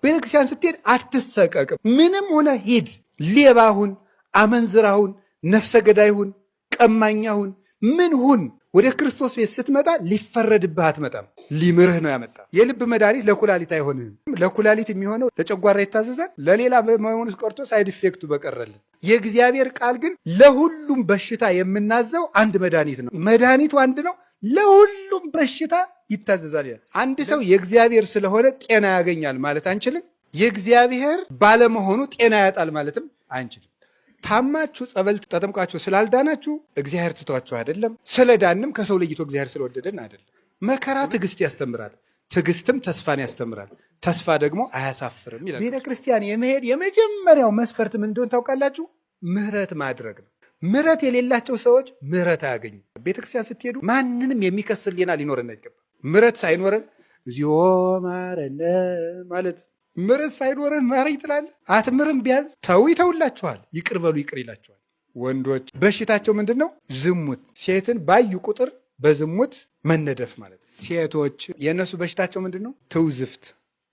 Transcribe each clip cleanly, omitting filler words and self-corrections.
ቤተክርስቲያን ስትሄድ አትሰቀቅም። ምንም ሆነ ሂድ፣ ሌባሁን፣ አመንዝራሁን፣ ነፍሰ ገዳይሁን፣ ቀማኛሁን፣ ምን ሁን፣ ወደ ክርስቶስ ቤት ስትመጣ ሊፈረድብህ አትመጣም። ሊምርህ ነው ያመጣ። የልብ መድኃኒት ለኩላሊት አይሆንም። ለኩላሊት የሚሆነው ለጨጓራ ይታዘዛል። ለሌላ መሆኑ ቀርቶ ሳይድ ኢፌክቱ በቀረልን። የእግዚአብሔር ቃል ግን ለሁሉም በሽታ የምናዘው አንድ መድኃኒት ነው። መድኃኒቱ አንድ ነው፣ ለሁሉም በሽታ ይታዘዛል። አንድ ሰው የእግዚአብሔር ስለሆነ ጤና ያገኛል ማለት አንችልም። የእግዚአብሔር ባለመሆኑ ጤና ያጣል ማለትም አንችልም። ታማችሁ ጸበል ተጠምቃችሁ ስላልዳናችሁ እግዚአብሔር ትቷችሁ አይደለም። ስለዳንም ከሰው ለይቶ እግዚአብሔር ስለወደደን አይደለም። መከራ ትዕግስት ያስተምራል፣ ትዕግስትም ተስፋን ያስተምራል፣ ተስፋ ደግሞ አያሳፍርም ይላል። ቤተ ክርስቲያን የመሄድ የመጀመሪያው መስፈርት ምን እንደሆነ ታውቃላችሁ? ምህረት ማድረግ ነው። ምህረት የሌላቸው ሰዎች ምህረት አያገኙ። ቤተ ክርስቲያን ስትሄዱ ማንንም የሚከስል ሌና ሊኖረን አይገባም። ምህረት ሳይኖረን እግዚኦ ማረነ ማለት ምርት ሳይኖርህ ማረኝ ትላለህ። አትምርም። ቢያንስ ተው ይተውላችኋል፣ ይቅር በሉ ይቅር ይላችኋል። ወንዶች በሽታቸው ምንድን ነው? ዝሙት። ሴትን ባዩ ቁጥር በዝሙት መነደፍ ማለት። ሴቶች የእነሱ በሽታቸው ምንድን ነው? ትውዝፍት፣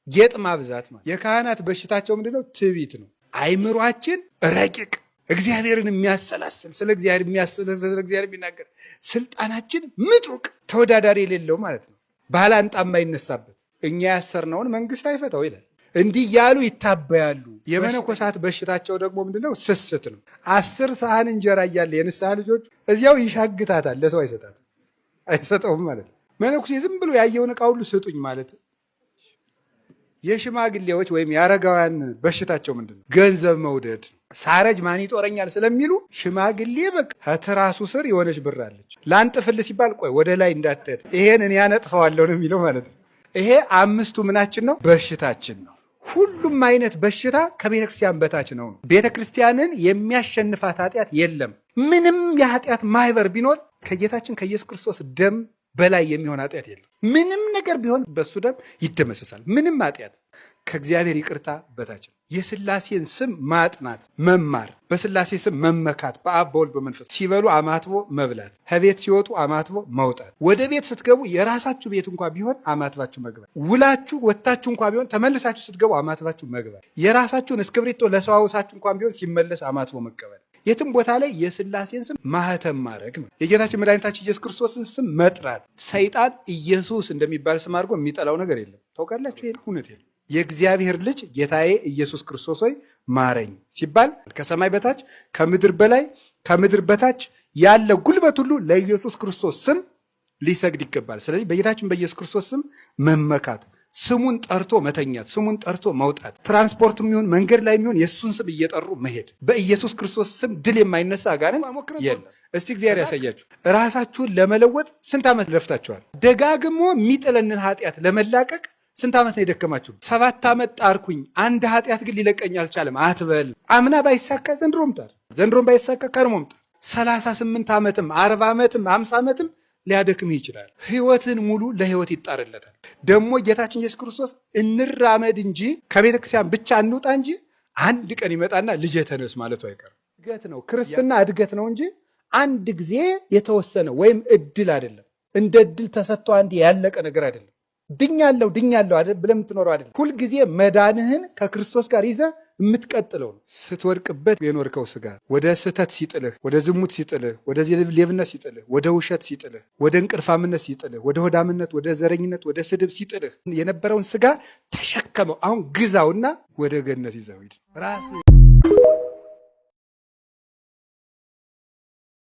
ጌጥ ማብዛት ማለት። የካህናት በሽታቸው ምንድን ነው? ትዕቢት ነው። አይምሯችን ረቂቅ፣ እግዚአብሔርን የሚያሰላስል፣ ስለ እግዚአብሔር የሚያስል፣ ስለ እግዚአብሔር የሚናገር፣ ስልጣናችን ምጡቅ፣ ተወዳዳሪ የሌለው ማለት ነው። ባላንጣ የማይነሳበት። እኛ ያሰርነውን መንግስት አይፈታው ይላል። እንዲህ ያሉ ይታበያሉ። የመነኮሳት በሽታቸው ደግሞ ምንድነው? ስስት ነው። 10 ሰሃን እንጀራ እያለ የንስሐ ልጆች እዚያው ይሻግታታል፣ ለሰው አይሰጠውም ማለት ነው። መነኩሴ ዝም ብሎ ያየውን ዕቃ ሁሉ ስጡኝ ማለት። የሽማግሌዎች ወይም የአረጋውያን በሽታቸው ምንድነው? ገንዘብ መውደድ። ሳረጅ ማን ይጦረኛል ስለሚሉ ሽማግሌ በቃ ከትራሱ ስር የሆነች ብር አለች። ላንጥፍልህ ሲባል ቆይ ወደ ላይ እንዳትሄድ ይሄን እኔ ያነጥፈዋለሁ ነው የሚለው ማለት ነው። ይሄ 5ቱ ምናችን ነው? በሽታችን ነው። ሁሉም አይነት በሽታ ከቤተ ክርስቲያን በታች ነው። ቤተ ክርስቲያንን የሚያሸንፋት ኃጢአት የለም። ምንም የኃጢአት ማህበር ቢኖር ከጌታችን ከኢየሱስ ክርስቶስ ደም በላይ የሚሆን ኃጢአት የለም። ምንም ነገር ቢሆን በሱ ደም ይደመሰሳል። ምንም ኃጢአት ከእግዚአብሔር ይቅርታ በታች ነው። የሥላሴን ስም ማጥናት መማር፣ በሥላሴ ስም መመካት፣ በአብ በወልድ በመንፈስ ሲበሉ አማትቦ መብላት፣ ከቤት ሲወጡ አማትቦ መውጣት፣ ወደ ቤት ስትገቡ የራሳችሁ ቤት እንኳ ቢሆን አማትባችሁ መግባት፣ ውላችሁ ወጥታችሁ እንኳ ቢሆን ተመልሳችሁ ስትገቡ አማትባችሁ መግባት፣ የራሳችሁን እስክብሪቶ ለሰው አውሳችሁ እንኳን ቢሆን ሲመለስ አማትቦ መቀበል፣ የትም ቦታ ላይ የሥላሴን ስም ማህተም ማድረግ ነው። የጌታችን መድኃኒታችን ኢየሱስ ክርስቶስን ስም መጥራት። ሰይጣን ኢየሱስ እንደሚባል ስም አድርጎ የሚጠላው ነገር የለም። ታውቃላችሁ? ይሄን እውነት የለም። የእግዚአብሔር ልጅ ጌታዬ ኢየሱስ ክርስቶስ ሆይ ማረኝ ሲባል ከሰማይ በታች ከምድር በላይ ከምድር በታች ያለ ጉልበት ሁሉ ለኢየሱስ ክርስቶስ ስም ሊሰግድ ይገባል። ስለዚህ በጌታችን በኢየሱስ ክርስቶስ ስም መመካት፣ ስሙን ጠርቶ መተኛት፣ ስሙን ጠርቶ መውጣት፣ ትራንስፖርት የሚሆን መንገድ ላይ የሚሆን የእሱን ስም እየጠሩ መሄድ። በኢየሱስ ክርስቶስ ስም ድል የማይነሳ አጋንንት የለም። እስቲ እግዚአብሔር ያሳያችሁ። ራሳችሁን ለመለወጥ ስንት ዓመት ለፍታችኋል? ደጋግሞ የሚጥለንን ኃጢአት ለመላቀቅ ስንት ዓመት ነው የደከማችሁ? 7 ዓመት ጣርኩኝ፣ አንድ ኃጢአት ግን ሊለቀኝ አልቻለም አትበል። አምና ባይሳካ ዘንድሮም ጣር፣ ዘንድሮም ባይሳካ ከርሞም ጣር። 38 ዓመትም 40 ዓመትም 50 ዓመትም ሊያደክምህ ይችላል። ህይወትን ሙሉ ለህይወት ይጣርለታል። ደግሞ ጌታችን ኢየሱስ ክርስቶስ እንራመድ እንጂ ከቤተ ክርስቲያን ብቻ እንውጣ እንጂ አንድ ቀን ይመጣና ልጄ ተነስ ማለቱ አይቀርም። እድገት ነው ክርስትና፣ እድገት ነው እንጂ አንድ ጊዜ የተወሰነ ወይም እድል አይደለም። እንደ እድል ተሰጥቶ አንድ ያለቀ ነገር አይደለም። ድኛለሁ አይደል ብለህ የምትኖረው አይደለም። ሁልጊዜ መዳንህን ከክርስቶስ ጋር ይዘህ የምትቀጥለው ነው። ስትወድቅበት የኖርከው ስጋ ወደ ስህተት ሲጥልህ፣ ወደ ዝሙት ሲጥልህ፣ ወደ ሌብነት ሲጥልህ፣ ወደ ውሸት ሲጥልህ፣ ወደ እንቅልፋምነት ሲጥልህ፣ ወደ ሆዳምነት፣ ወደ ዘረኝነት፣ ወደ ስድብ ሲጥልህ የነበረውን ስጋ ተሸከመው። አሁን ግዛውና ወደ ገነት ይዘው ሂድ ራስህ